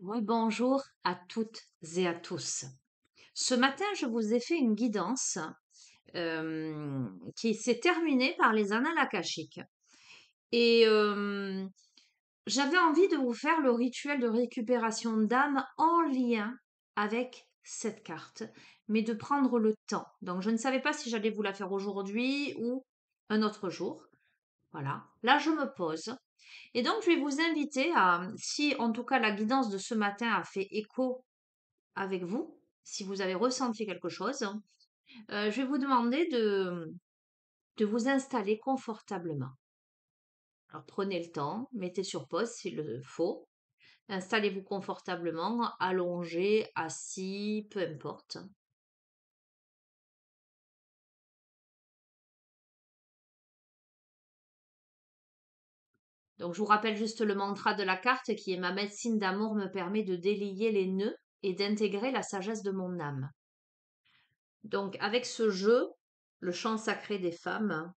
Bonjour à toutes et à tous. Ce matin, je vous ai fait une guidance qui s'est terminée par les annales akashiques. Et j'avais envie de vous faire le rituel de récupération d'âme en lien avec cette carte, mais de prendre le temps. Donc, je ne savais pas si j'allais vous la faire aujourd'hui ou un autre jour. Voilà, là, je me pose. Et donc, je vais vous inviter à, si en tout cas la guidance de ce matin a fait écho avec vous, si vous avez ressenti quelque chose, je vais vous demander de vous installer confortablement. Alors prenez le temps, mettez sur pause s'il le faut, installez-vous confortablement, allongé, assis, peu importe. Donc je vous rappelle juste le mantra de la carte qui est: ma médecine d'amour me permet de délier les nœuds et d'intégrer la sagesse de mon âme. Donc avec ce jeu, le chant sacré des femmes,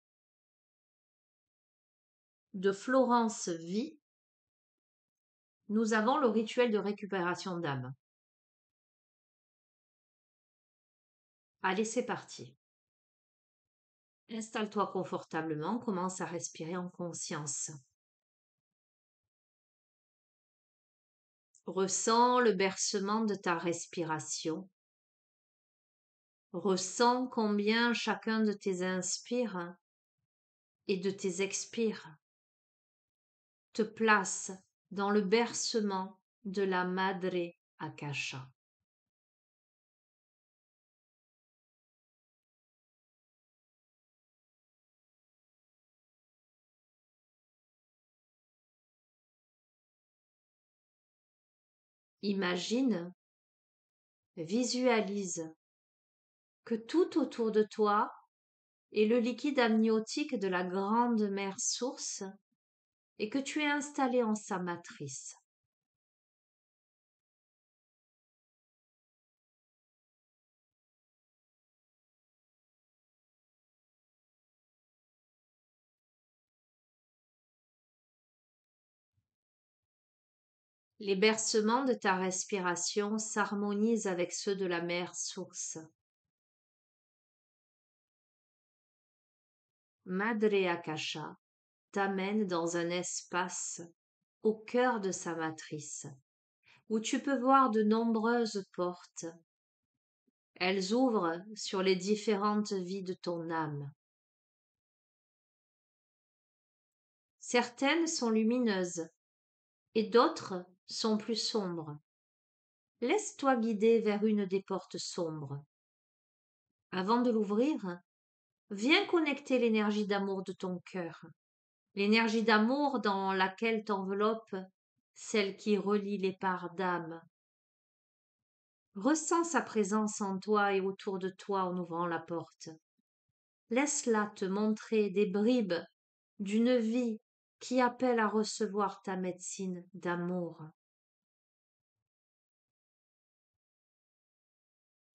de Florence Vie, nous avons le rituel de récupération d'âme. Allez, c'est parti. Installe-toi confortablement, commence à respirer en conscience. Ressens le bercement de ta respiration. Ressens combien chacun de tes inspires et de tes expires te place dans le bercement de la Madre Akasha. Imagine, visualise que tout autour de toi est le liquide amniotique de la grande mer source et que tu es installé en sa matrice. Les bercements de ta respiration s'harmonisent avec ceux de la mer source. Madre Akasha t'amène dans un espace au cœur de sa matrice, où tu peux voir de nombreuses portes. Elles ouvrent sur les différentes vies de ton âme. Certaines sont lumineuses et d'autres sont plus sombres. Laisse-toi guider vers une des portes sombres. Avant de l'ouvrir, viens connecter l'énergie d'amour de ton cœur, l'énergie d'amour dans laquelle t'enveloppe celle qui relie les parts d'âme. Ressens sa présence en toi et autour de toi en ouvrant la porte. Laisse-la te montrer des bribes d'une vie qui appelle à recevoir ta médecine d'amour.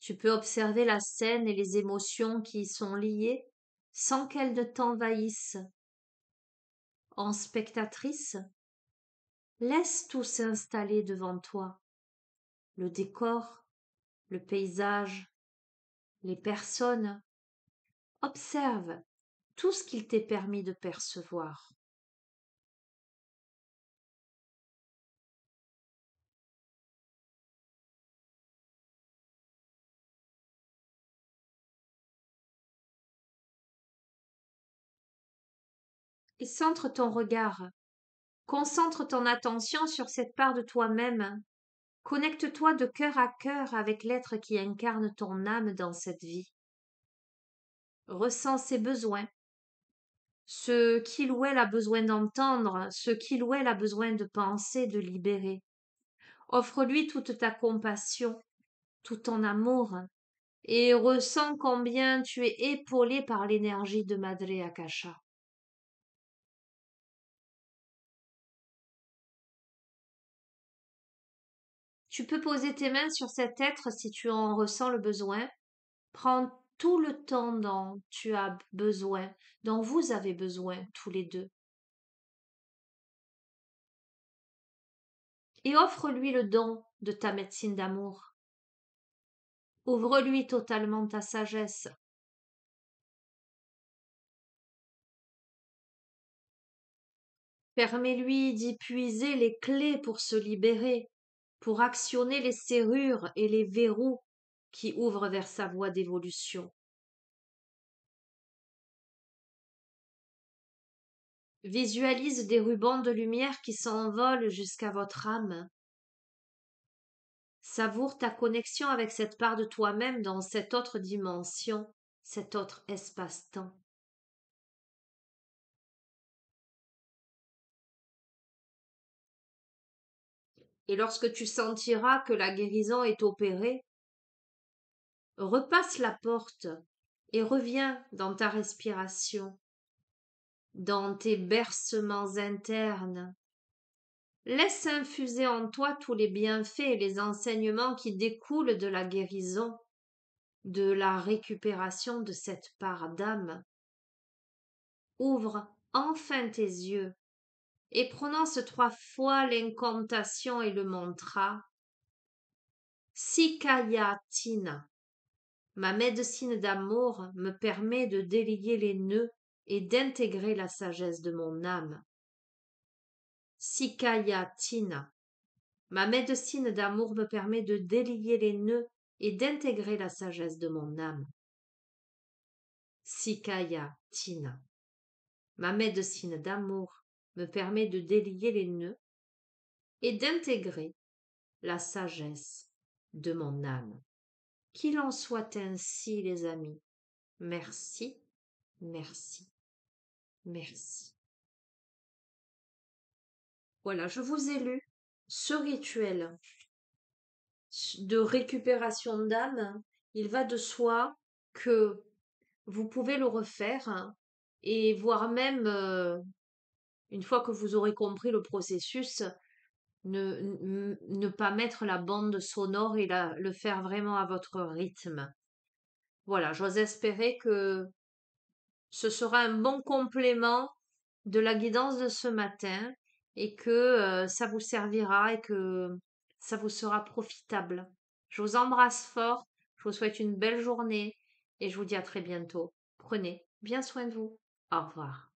Tu peux observer la scène et les émotions qui y sont liées sans qu'elles ne t'envahissent. En spectatrice, laisse tout s'installer devant toi. Le décor, le paysage, les personnes. Observe tout ce qu'il t'est permis de percevoir. Et centre ton regard. Concentre ton attention sur cette part de toi-même. Connecte-toi de cœur à cœur avec l'être qui incarne ton âme dans cette vie. Ressens ses besoins, ce qu'il ou elle a besoin d'entendre, ce qu'il ou elle a besoin de penser, de libérer. Offre-lui toute ta compassion, tout ton amour, et ressens combien tu es épaulé par l'énergie de Madre Akasha. Tu peux poser tes mains sur cet être si tu en ressens le besoin. Prends tout le temps dont tu as besoin, dont vous avez besoin tous les deux. et offre-lui le don de ta médecine d'amour. Ouvre-lui totalement ta sagesse. Permets-lui d'y puiser les clés pour se libérer, pour actionner les serrures et les verrous qui ouvrent vers sa voie d'évolution. Visualise des rubans de lumière qui s'envolent jusqu'à votre âme. Savoure ta connexion avec cette part de toi-même dans cette autre dimension, cet autre espace-temps. Et lorsque tu sentiras que la guérison est opérée, repasse la porte et reviens dans ta respiration, dans tes bercements internes. Laisse infuser en toi tous les bienfaits et les enseignements qui découlent de la guérison, de la récupération de cette part d'âme. Ouvre enfin tes yeux et prononce 3 fois l'incantation et le mantra. Sikaya Tina. Ma médecine d'amour me permet de délier les nœuds et d'intégrer la sagesse de mon âme. Sikaya Tina. Ma médecine d'amour me permet de délier les nœuds et d'intégrer la sagesse de mon âme. Sikaya Tina. Ma médecine d'amour me permet de délier les nœuds et d'intégrer la sagesse de mon âme. Qu'il en soit ainsi, les amis. Merci, merci, merci. Voilà, je vous ai lu ce rituel de récupération d'âme. Il va de soi que vous pouvez le refaire, hein, et voire même, une fois que vous aurez compris le processus, ne pas mettre la bande sonore et le faire vraiment à votre rythme. Voilà, j'ose espérer que ce sera un bon complément de la guidance de ce matin et que ça vous servira et que ça vous sera profitable. Je vous embrasse fort, je vous souhaite une belle journée et je vous dis à très bientôt. Prenez bien soin de vous. Au revoir.